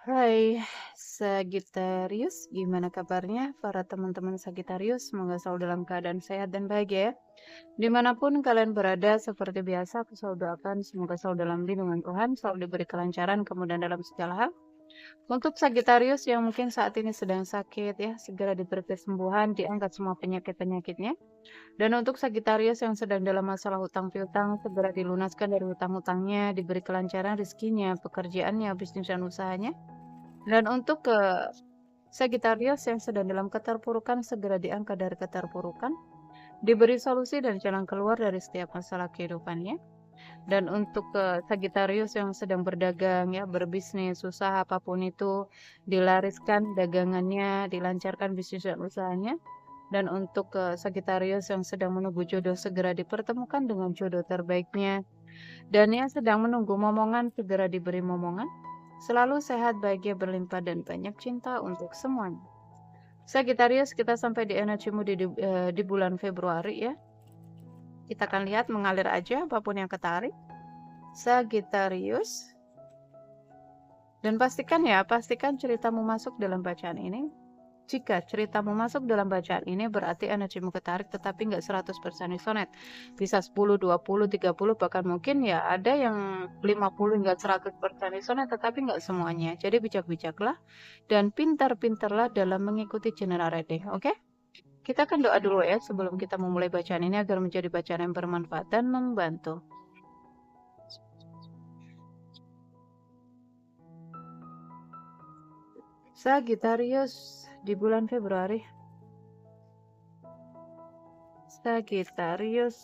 Hai Sagittarius, gimana kabarnya para teman-teman Sagittarius? Semoga selalu dalam keadaan sehat dan bahagia ya. Dimanapun kalian berada, seperti biasa, aku selalu doakan semoga selalu dalam lindungan Tuhan, selalu diberi kelancaran, kemudahan dalam segala hal. Untuk Sagittarius yang mungkin saat ini sedang sakit ya, segera diberi kesembuhan, diangkat semua penyakit-penyakitnya. Dan untuk Sagittarius yang sedang dalam masalah hutang piutang, segera dilunaskan dari hutang-hutangnya, diberi kelancaran rezekinya, pekerjaannya, bisnis dan usahanya. Dan untuk Sagittarius yang sedang dalam keterpurukan, segera diangkat dari keterpurukan, diberi solusi dan jalan keluar dari setiap masalah kehidupannya. Dan untuk Sagittarius yang sedang berdagang, ya, berbisnis, usaha apapun itu, dilariskan dagangannya, dilancarkan bisnis dan usahanya. Dan untuk Sagittarius yang sedang menunggu jodoh, segera dipertemukan dengan jodoh terbaiknya. Dan yang sedang menunggu momongan, segera diberi momongan. Selalu sehat, bahagia, berlimpah, dan banyak cinta untuk semuanya. Sagittarius, kita sampai di energimu di bulan Februari ya. Kita akan lihat mengalir aja apapun yang ketarik. Sagittarius. Dan pastikan ceritamu masuk dalam bacaan ini. Jika ceritamu masuk dalam bacaan ini berarti energimu ketarik tetapi nggak 100% resonate. Bisa 10, 20, 30 bahkan mungkin ya ada yang 50 hingga 100% resonate tetapi nggak semuanya. Jadi bijak-bijaklah dan pintar-pintarlah dalam mengikuti general reading, oke? Kita akan doa dulu ya sebelum kita memulai bacaan ini agar menjadi bacaan yang bermanfaat dan membantu. Sagittarius di bulan Februari. Sagittarius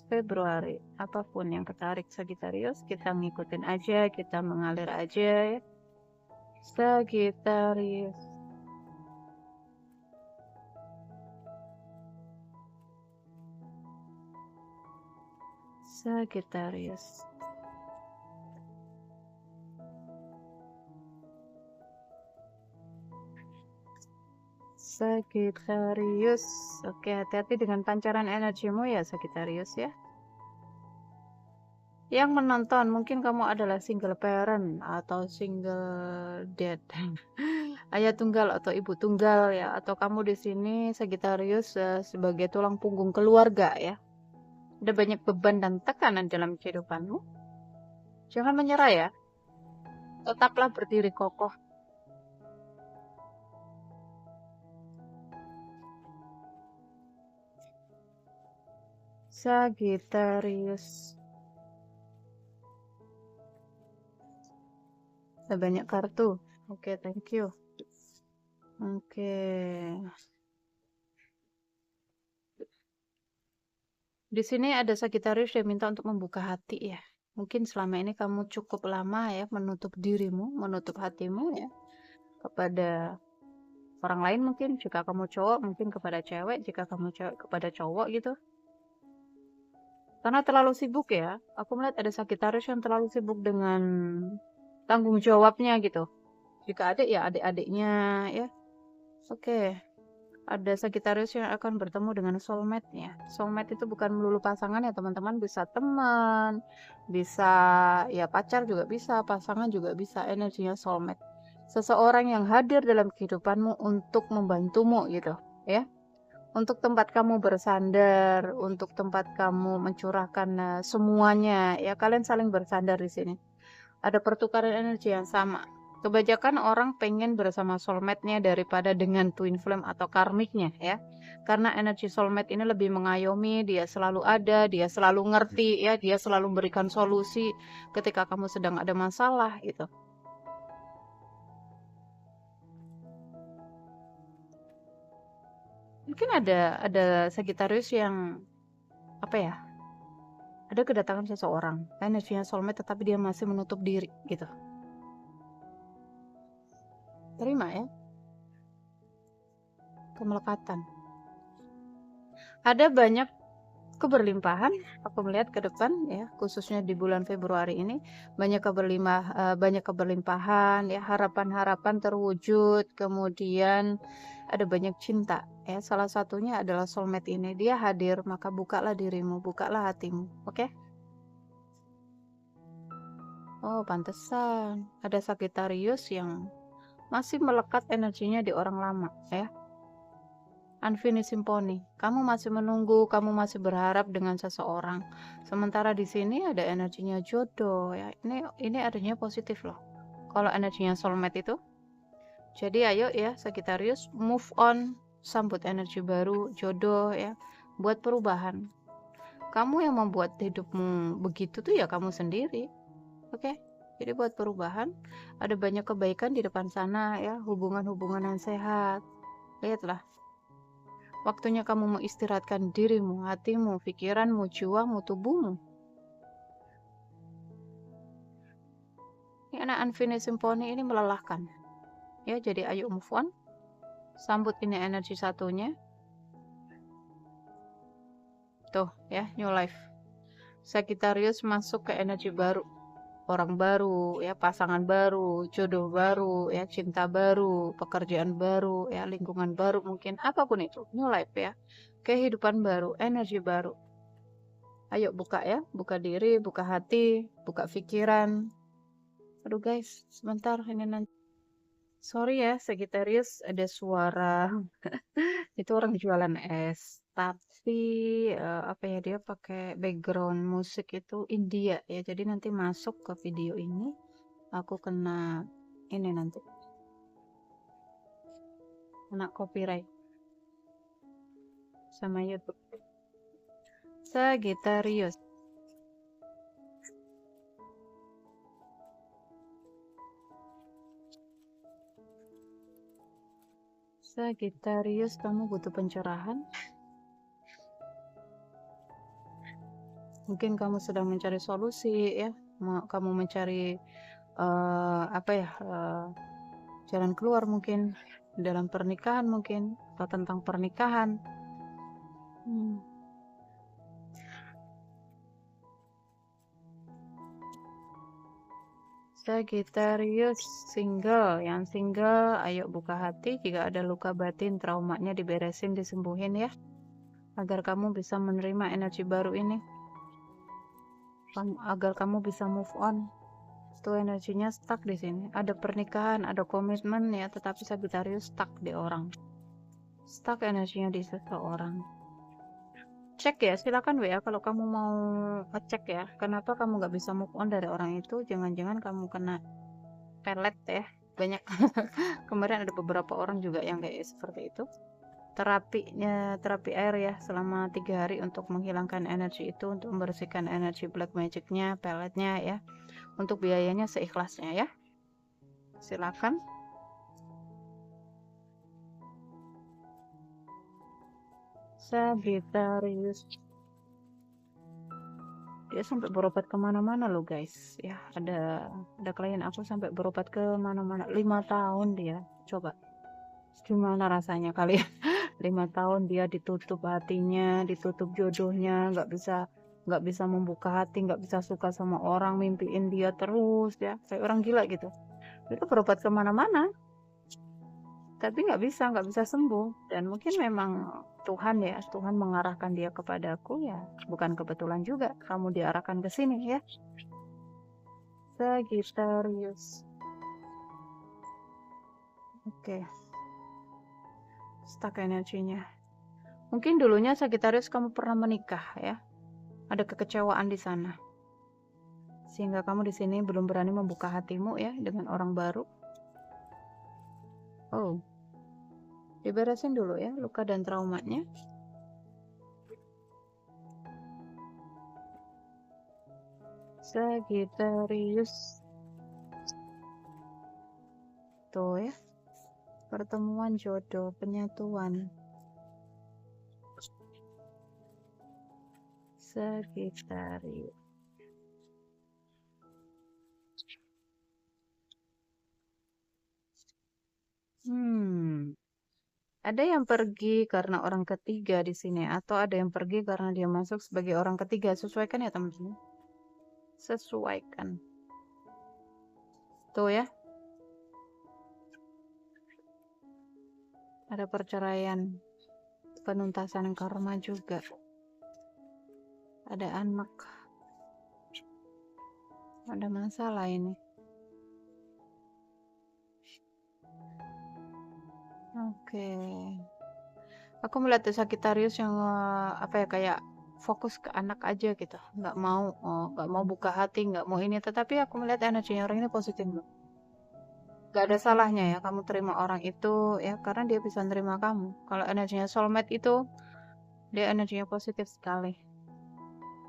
Februari. Apapun yang ketarik Sagittarius, kita ngikutin aja, kita mengalir aja ya. Sagittarius. Sagittarius. Sagittarius. Oke, hati-hati dengan pancaran energimu ya Sagittarius ya. Yang menonton mungkin kamu adalah single parent atau single dad. Ayah tunggal atau ibu tunggal ya, atau kamu di sini Sagittarius sebagai tulang punggung keluarga ya. Ada banyak beban dan tekanan dalam kehidupanmu. Jangan menyerah ya. Tetaplah berdiri kokoh. Sagittarius. Ada banyak kartu. Oke, thank you. Oke. Di sini ada Sagittarius yang minta untuk membuka hati ya. Mungkin selama ini kamu cukup lama ya menutup dirimu, menutup hatimu ya kepada orang lain mungkin. Jika kamu cowok mungkin kepada cewek, jika kamu cewek kepada cowok gitu. Karena terlalu sibuk ya. Aku melihat ada Sagittarius yang terlalu sibuk dengan tanggung jawabnya gitu. Jika adik ya adik-adiknya ya. Oke. Ada Sagittarius yang akan bertemu dengan soulmate-nya. Soulmate itu bukan melulu pasangan ya teman-teman, bisa teman, bisa ya pacar juga bisa, pasangan juga bisa, energinya soulmate. Seseorang yang hadir dalam kehidupanmu untuk membantumu gitu, ya. Untuk tempat kamu bersandar, untuk tempat kamu mencurahkan semuanya, ya kalian saling bersandar di sini. Ada pertukaran energi yang sama. Kebanyakan orang pengen bersama soulmate-nya daripada dengan twin flame atau karmiknya ya. Karena energi soulmate ini lebih mengayomi, dia selalu ada, dia selalu ngerti ya, dia selalu memberikan solusi ketika kamu sedang ada masalah gitu. Mungkin ada Sagittarius yang apa ya? Ada kedatangan seseorang, energinya soulmate tetapi dia masih menutup diri gitu. Terima ya. Kemelekatan. Ada banyak keberlimpahan aku melihat ke depan ya, khususnya di bulan Februari ini banyak keberlimpahan ya, harapan-harapan terwujud, kemudian ada banyak cinta ya. Salah satunya adalah soulmate ini, dia hadir, maka bukalah dirimu, bukalah hatimu, oke? Oh, pantesan ada Sagittarius yang masih melekat energinya di orang lama ya. Unfinished Symphony. Kamu masih menunggu, kamu masih berharap dengan seseorang. Sementara di sini ada energinya jodoh ya. Ini artinya positif loh. Kalau energinya soulmate itu. Jadi ayo ya Sagittarius, move on, sambut energi baru, jodoh ya. Buat perubahan. Kamu yang membuat hidupmu begitu tuh ya kamu sendiri. Oke? Jadi buat perubahan, ada banyak kebaikan di depan sana ya, hubungan-hubungan yang sehat. Lihatlah. Waktunya kamu mengistirahatkan dirimu, hatimu, pikiranmu, jiwamu, tubuhmu. Ini anak Unfinished Symphony ini melelahkan. Ya, jadi ayo move on. Sambut ini energi satunya. Tuh ya, new life. Sagittarius masuk ke energi baru. Orang baru, ya pasangan baru, jodoh baru, ya cinta baru, pekerjaan baru, ya lingkungan baru mungkin apapun itu, new life ya, kehidupan baru, energi baru. Ayo buka ya, buka diri, buka hati, buka pikiran. Aduh guys, sebentar ini nanti. Sorry ya, Sagittarius ada suara itu orang jualan es. Tapi apa ya dia pakai background musik itu India ya. Jadi nanti masuk ke video ini aku kena ini nanti kena copyright sama YouTube. Sagittarius. Sagittarius, kamu butuh pencerahan. Mungkin kamu sedang mencari solusi ya. Kamu mencari apa ya jalan keluar mungkin dalam pernikahan mungkin atau tentang pernikahan. Sagittarius single, yang single ayo buka hati, jika ada luka batin traumanya diberesin, disembuhin ya, agar kamu bisa menerima energi baru ini, agar kamu bisa move on. Tuh energinya stuck di sini, ada pernikahan, ada komitmen ya, tetapi Sagittarius stuck di orang, stuck energinya di seseorang. Cek ya, silakan WA kalau kamu mau ngecek ya, kenapa kamu nggak bisa move on dari orang itu. Jangan-jangan kamu kena pelet ya, banyak. Kemarin ada beberapa orang juga yang kayak seperti itu. Terapi air ya selama 3 hari untuk menghilangkan energi itu, untuk membersihkan energi black magicnya, peletnya ya, untuk biayanya seikhlasnya ya, silakan. Sagittarius, dia sampai berobat kemana-mana loh guys ya, ada klien aku sampai berobat ke mana-mana 5 tahun dia. Coba gimana rasanya kalian? 5 tahun dia ditutup hatinya, ditutup jodohnya, nggak bisa membuka hati, nggak bisa suka sama orang, mimpiin dia terus ya, kayak orang gila gitu. Itu berobat kemana-mana tapi nggak bisa sembuh. Dan mungkin memang Tuhan ya, Tuhan mengarahkan dia kepadaku ya, bukan kebetulan juga kamu diarahkan ke sini ya. Sagittarius, oke. Stuck energinya. Mungkin dulunya Sagittarius kamu pernah menikah ya, ada kekecewaan di sana, sehingga kamu di sini belum berani membuka hatimu ya dengan orang baru. Oh, diberesin dulu ya luka dan traumanya. Sagittarius, tuh ya, pertemuan jodoh, penyatuan. Sagittarius. Ada yang pergi karena orang ketiga di sini, atau ada yang pergi karena dia masuk sebagai orang ketiga. Sesuaikan ya teman-teman. Sesuaikan. Tuh ya. Ada perceraian, penuntasan karma juga. Ada anak. Ada masalah ini. Oke. Aku melihat tuh Sagittarius yang apa ya, kayak fokus ke anak aja gitu, nggak mau buka hati, nggak mau ini. Tetapi aku melihat energinya orang ini positif loh. Gak ada salahnya ya kamu terima orang itu ya, karena dia bisa nerima kamu. Kalau energinya soulmate itu, dia energinya positif sekali.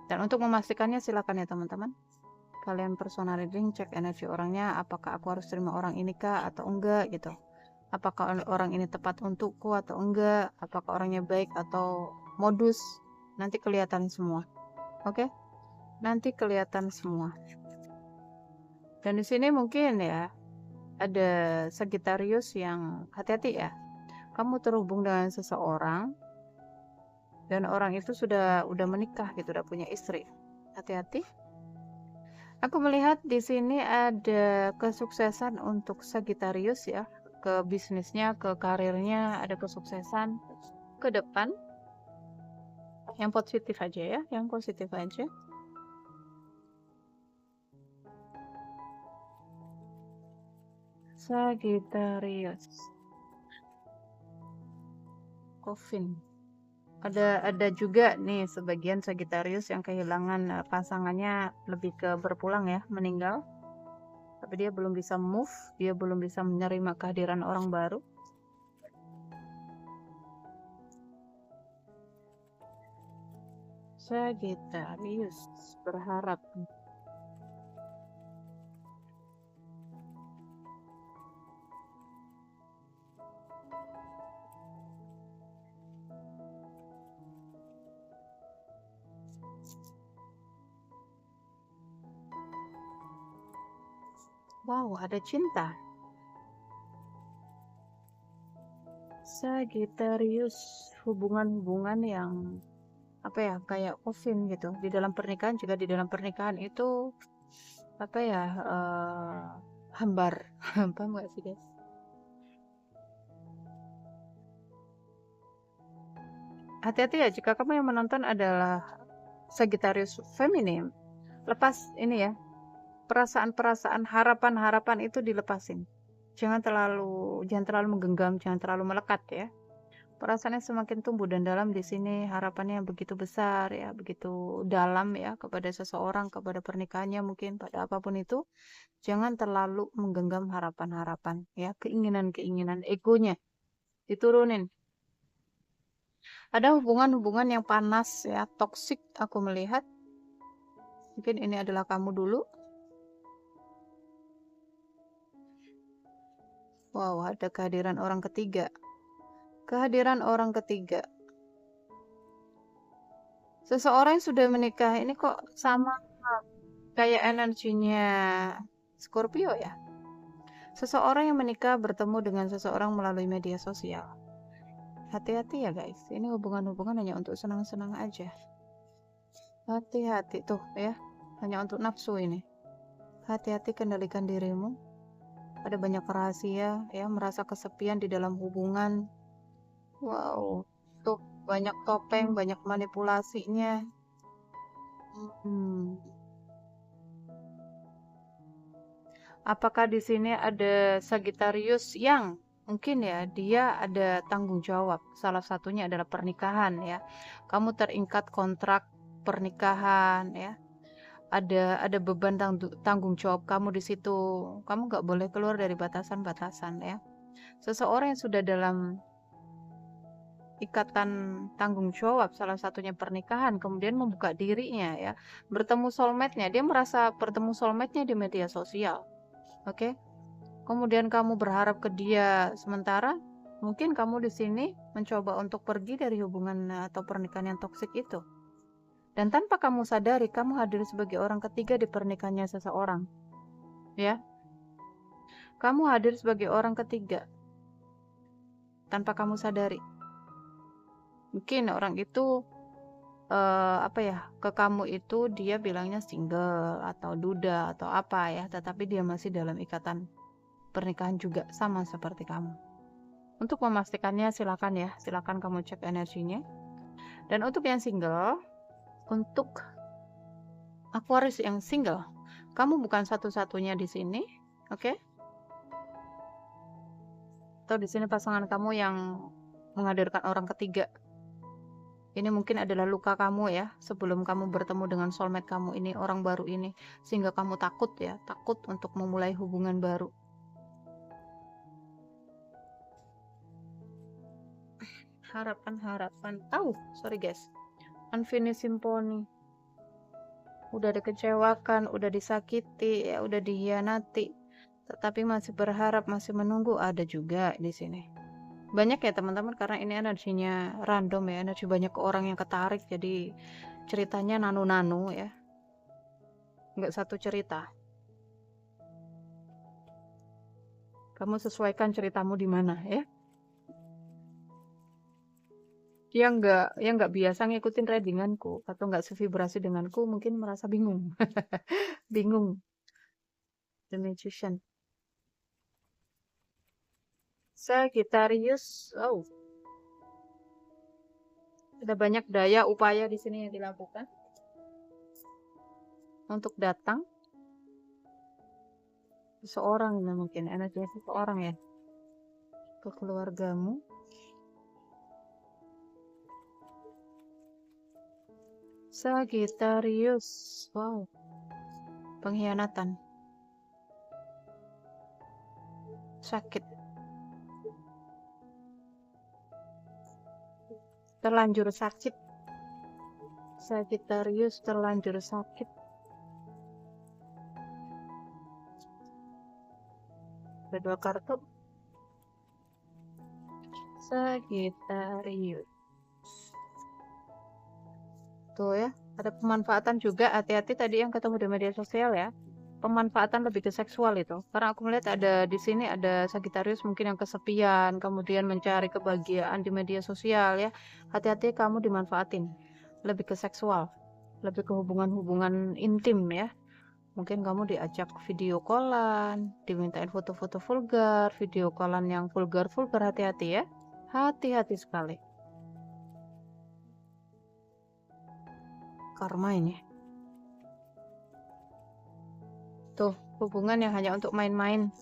Dan untuk memastikannya silakan ya teman-teman. Kalian personal reading, cek energi orangnya, apakah aku harus terima orang ini kah atau enggak gitu. Apakah orang ini tepat untukku atau enggak, apakah orangnya baik atau modus. Nanti kelihatan semua. Oke? Nanti kelihatan semua. Dan di sini mungkin ya ada Sagittarius yang hati-hati ya. Kamu terhubung dengan seseorang dan orang itu udah menikah gitu, udah punya istri. Hati-hati. Aku melihat di sini ada kesuksesan untuk Sagittarius ya, ke bisnisnya, ke karirnya, ada kesuksesan ke depan. Yang positif aja ya, yang positif aja. Sagittarius. Coffin. Ada juga nih sebagian Sagittarius yang kehilangan pasangannya, lebih ke berpulang ya, meninggal. Tapi dia belum bisa move, dia belum bisa menerima kehadiran orang baru. Sagittarius berharap. Wow, ada cinta. Sagittarius, hubungan-hubungan yang apa ya, kayak coffin gitu. Di dalam pernikahan juga, di dalam pernikahan itu apa ya, hambar. Paham gak sih guys? Hati-hati ya jika kamu yang menonton adalah Sagittarius feminim. Lepas ini ya, perasaan-perasaan, harapan-harapan itu dilepasin. Jangan terlalu menggenggam, jangan terlalu melekat ya. Perasaannya semakin tumbuh dan dalam di sini, harapannya begitu besar ya, begitu dalam ya kepada seseorang, kepada pernikahannya mungkin, pada apapun itu. Jangan terlalu menggenggam harapan-harapan ya, keinginan-keinginan egonya diturunin. Ada hubungan-hubungan yang panas ya, toksik aku melihat. Mungkin ini adalah kamu dulu. Wow, ada kehadiran orang ketiga. Kehadiran orang ketiga. Seseorang yang sudah menikah ini kok sama kayak energinya Scorpio ya. Seseorang yang menikah bertemu dengan seseorang melalui media sosial. Hati-hati ya guys, ini hubungan-hubungan hanya untuk senang-senang aja. Hati-hati tuh ya, hanya untuk nafsu ini. Hati-hati, kendalikan dirimu. Ada banyak rahasia ya, merasa kesepian di dalam hubungan. Wow, tuh banyak topeng, banyak manipulasinya. Hmm. Apakah di sini ada Sagittarius yang mungkin ya dia ada tanggung jawab. Salah satunya adalah pernikahan ya. Kamu terikat kontrak pernikahan ya. Ada beban tanggung jawab kamu di situ. Kamu nggak boleh keluar dari batasan-batasan ya. Seseorang yang sudah dalam ikatan tanggung jawab, salah satunya pernikahan, kemudian membuka dirinya ya, bertemu soulmate-nya. Dia merasa bertemu soulmate-nya di media sosial. Oke. Kemudian kamu berharap ke dia, sementara mungkin kamu di sini mencoba untuk pergi dari hubungan atau pernikahan yang toksik itu. Dan tanpa kamu sadari, kamu hadir sebagai orang ketiga di pernikahannya seseorang. Ya. Kamu hadir sebagai orang ketiga tanpa kamu sadari. Mungkin orang itu apa ya, ke kamu itu dia bilangnya single atau duda atau apa ya, tetapi dia masih dalam ikatan pernikahan juga sama seperti kamu. Untuk memastikannya silakan ya, silakan kamu cek energinya. Dan untuk yang single, untuk Aquarius yang single, kamu bukan satu-satunya di sini, oke? Atau di sini pasangan kamu yang menghadirkan orang ketiga. Ini mungkin adalah luka kamu ya, sebelum kamu bertemu dengan soulmate kamu ini, orang baru ini. Sehingga kamu takut ya, takut untuk memulai hubungan baru. Harapan-harapan. Sorry guys. Unfinished Symphony. Udah dikecewakan, udah disakiti, ya udah dihianati. Tetapi masih berharap, masih menunggu, ada juga di sini. Banyak ya teman-teman, karena ini energinya random ya, energi banyak orang yang ketarik, jadi ceritanya nano-nano ya, nggak satu cerita. Kamu sesuaikan ceritamu di mana ya. Yang nggak biasa ngikutin readinganku atau nggak sevibrasi denganku mungkin merasa bingung. Bingung. The Magician. Sagittarius. Ada banyak daya upaya di sini yang dilakukan untuk datang seseorang, mungkin energi seseorang ya ke keluargamu. Sagittarius. Pengkhianatan. Sakit. Terlanjur sakit. Sagittarius terlanjur sakit. Ada 2 kartu. Sagittarius. Tuh ya, ada pemanfaatan juga. Hati-hati tadi yang ketemu di media sosial ya. Pemanfaatan lebih ke seksual itu. Karena aku melihat ada di sini ada Sagittarius mungkin yang kesepian, kemudian mencari kebahagiaan di media sosial ya. Hati-hati kamu dimanfaatin. Lebih ke seksual, lebih ke hubungan-hubungan intim ya. Mungkin kamu diajak video callan, dimintain foto-foto vulgar, video callan yang vulgar-vulgar, hati-hati ya. Hati-hati sekali. Karma ini. Tuh, hubungan yang hanya untuk main-main.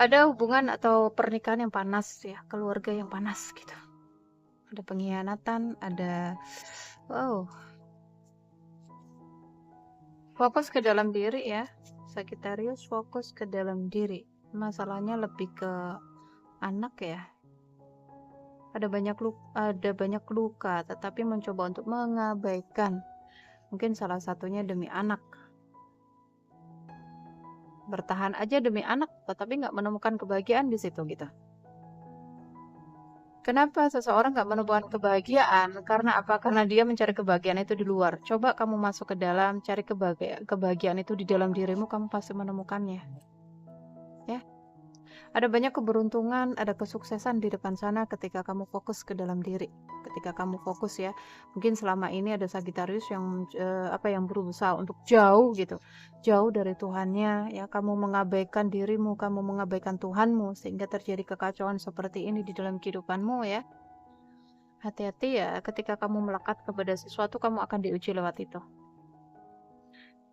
Ada hubungan atau pernikahan yang panas ya, keluarga yang panas gitu. Ada pengkhianatan, ada fokus ke dalam diri ya. Sagittarius fokus ke dalam diri. Masalahnya lebih ke anak ya. Ada banyak luka, tetapi mencoba untuk mengabaikan. Mungkin salah satunya demi anak. Bertahan aja demi anak, tetapi nggak menemukan kebahagiaan di situ gitu. Kenapa seseorang nggak menemukan kebahagiaan? Karena apa? Karena dia mencari kebahagiaan itu di luar. Coba kamu masuk ke dalam, cari kebahagiaan itu di dalam dirimu, kamu pasti menemukannya. Ya. Ada banyak keberuntungan, ada kesuksesan di depan sana ketika kamu fokus ke dalam diri. Ketika kamu fokus ya, mungkin selama ini ada Sagittarius yang yang berusaha untuk jauh gitu, jauh dari Tuhannya ya. Kamu mengabaikan dirimu, kamu mengabaikan Tuhanmu, sehingga terjadi kekacauan seperti ini di dalam kehidupanmu ya. Hati-hati ya, ketika kamu melekat kepada sesuatu, kamu akan diuji lewat itu.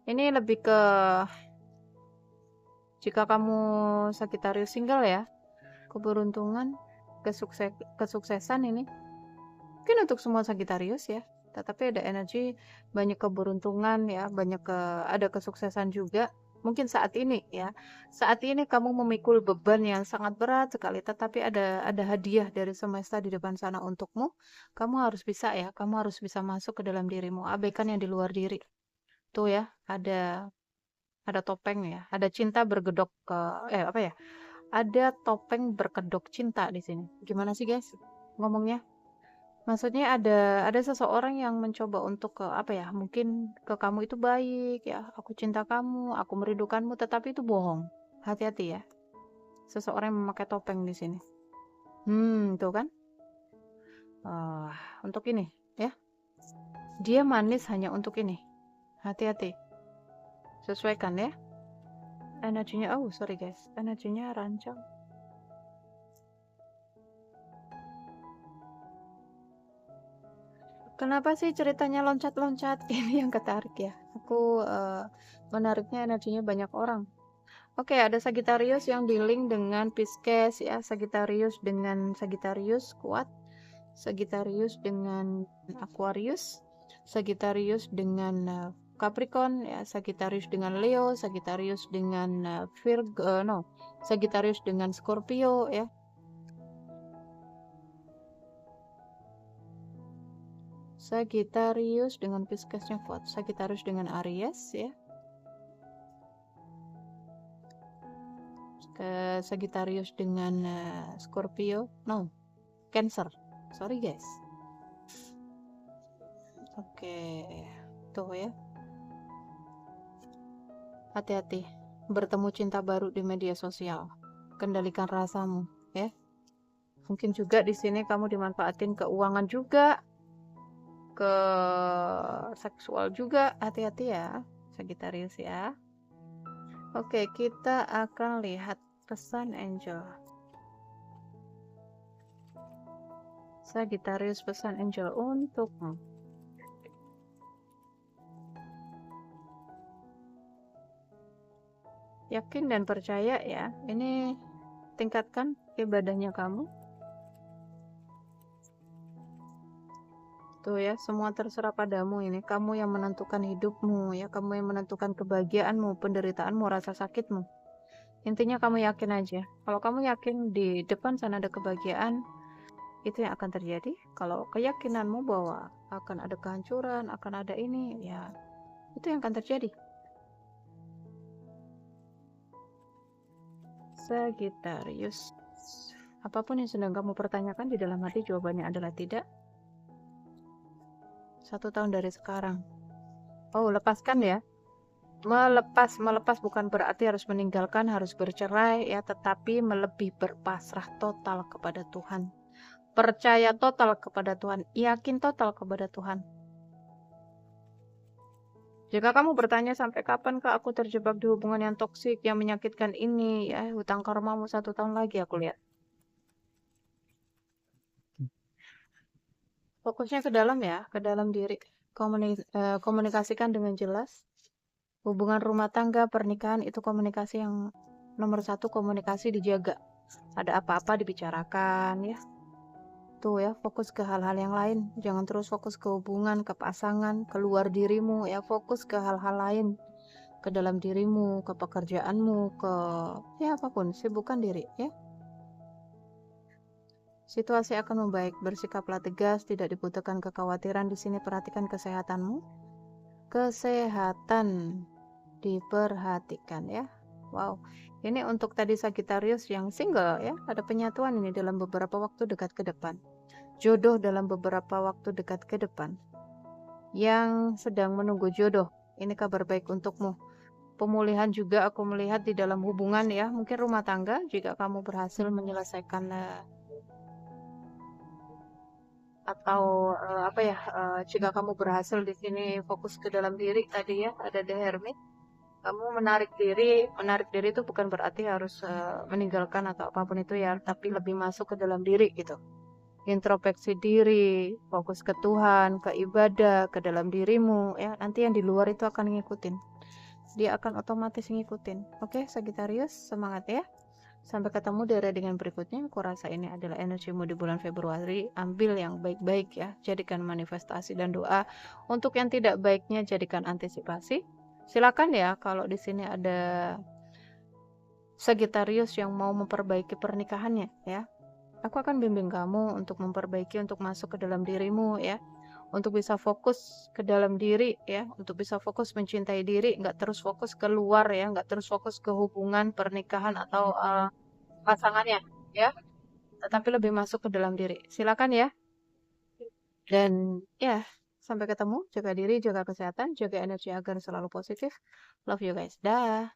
Ini lebih ke jika kamu Sagittarius single ya, keberuntungan, kesuksesan ini mungkin untuk semua Sagittarius ya, tetapi ada energi banyak keberuntungan ya, ada kesuksesan juga. Mungkin saat ini ya, saat ini kamu memikul beban yang sangat berat sekali, tetapi ada hadiah dari semesta di depan sana untukmu. Kamu harus bisa ya, kamu harus bisa masuk ke dalam dirimu, abaikan yang di luar diri. Tuh ya, ada topeng ya, ada cinta bergedok ada topeng berkedok cinta di sini. Gimana sih guys ngomongnya? Maksudnya ada seseorang yang mencoba untuk mungkin ke kamu itu baik ya, aku cinta kamu, aku merindukanmu, tetapi itu bohong. Hati-hati ya. Seseorang yang memakai topeng di sini. Tuh kan? Untuk ini ya. Dia manis hanya untuk ini. Hati-hati. Sesuaikan ya. Energinya, sorry guys, energinya rancang. Kenapa sih ceritanya loncat-loncat? Ini yang ketarik ya. Aku menariknya energinya banyak orang. Oke, ada Sagittarius yang dealing dengan Pisces ya. Sagittarius dengan Sagittarius kuat. Sagittarius dengan Aquarius. Sagittarius dengan Capricorn ya. Sagittarius dengan Leo. Sagittarius dengan Virgo. No. Sagittarius dengan Scorpio ya. Sagittarius dengan Piscesnya kuat. Sagittarius dengan Aries ya. Ke Sagittarius dengan Scorpio, no, Cancer, sorry guys. Oke, tuh ya, hati-hati bertemu cinta baru di media sosial, kendalikan rasamu ya. Mungkin juga di sini kamu dimanfaatin keuangan juga, ke seksual juga, hati-hati ya Sagittarius ya. Oke, kita akan lihat pesan angel. Sagittarius, pesan angel untukmu. Yakin dan percaya ya. Ini tingkatkan ibadahnya kamu. Tuh ya, semua terserah padamu ini. Kamu yang menentukan hidupmu ya, kamu yang menentukan kebahagiaanmu, penderitaanmu, rasa sakitmu. Intinya kamu yakin aja. Kalau kamu yakin di depan sana ada kebahagiaan, itu yang akan terjadi. Kalau keyakinanmu bahwa akan ada kehancuran, akan ada ini, ya itu yang akan terjadi. Sagittarius, apapun yang sedang kamu pertanyakan di dalam hati, jawabannya adalah tidak. 1 tahun dari sekarang. Oh, lepaskan ya. Melepas bukan berarti harus meninggalkan, harus bercerai ya, tetapi melebih berpasrah total kepada Tuhan. Percaya total kepada Tuhan, yakin total kepada Tuhan. Jika kamu bertanya sampai kapankah aku terjebak di hubungan yang toksik, yang menyakitkan ini, ya hutang karmamu 1 tahun lagi aku lihat. Fokusnya ke dalam ya, ke dalam diri. Komunikasikan dengan jelas. Hubungan rumah tangga, pernikahan itu komunikasi yang nomor 1, komunikasi dijaga. Ada apa-apa dibicarakan ya. Tuh ya, fokus ke hal-hal yang lain. Jangan terus fokus ke hubungan, ke pasangan, keluar dirimu ya. Fokus ke hal-hal lain. Ke dalam dirimu, ke pekerjaanmu, ke ya apapun, sibukkan diri ya. Situasi akan membaik, bersikaplah tegas, tidak dibutuhkan kekhawatiran di sini. Perhatikan kesehatanmu. Kesehatan diperhatikan ya. Wow, ini untuk tadi Sagittarius yang single ya, ada penyatuan ini dalam beberapa waktu dekat ke depan. Jodoh dalam beberapa waktu dekat ke depan. Yang sedang menunggu jodoh, ini kabar baik untukmu. Pemulihan juga aku melihat di dalam hubungan ya, mungkin rumah tangga jika kamu berhasil menyelesaikan atau jika kamu berhasil di sini fokus ke dalam diri tadi ya, ada The Hermit. Kamu menarik diri itu bukan berarti harus meninggalkan atau apapun itu ya, tapi lebih masuk ke dalam diri gitu. Introspeksi diri, fokus ke Tuhan, ke ibadah, ke dalam dirimu ya. Nanti yang di luar itu akan ngikutin. Dia akan otomatis ngikutin. Oke, Sagittarius, semangat ya. Sampai ketemu di readingan berikutnya. Aku rasa ini adalah energimu di bulan Februari. Ambil yang baik-baik ya. Jadikan manifestasi dan doa. Untuk yang tidak baiknya jadikan antisipasi. Silakan ya kalau di sini ada Sagittarius yang mau memperbaiki pernikahannya ya. Aku akan bimbing kamu untuk memperbaiki, untuk masuk ke dalam dirimu ya. Untuk bisa fokus ke dalam diri ya, untuk bisa fokus mencintai diri, nggak terus fokus keluar ya, nggak terus fokus ke hubungan pernikahan atau pasangannya ya, tetapi lebih masuk ke dalam diri. Silakan ya. Dan ya, sampai ketemu, jaga diri, jaga kesehatan, jaga energi agar selalu positif. Love you guys. Dah.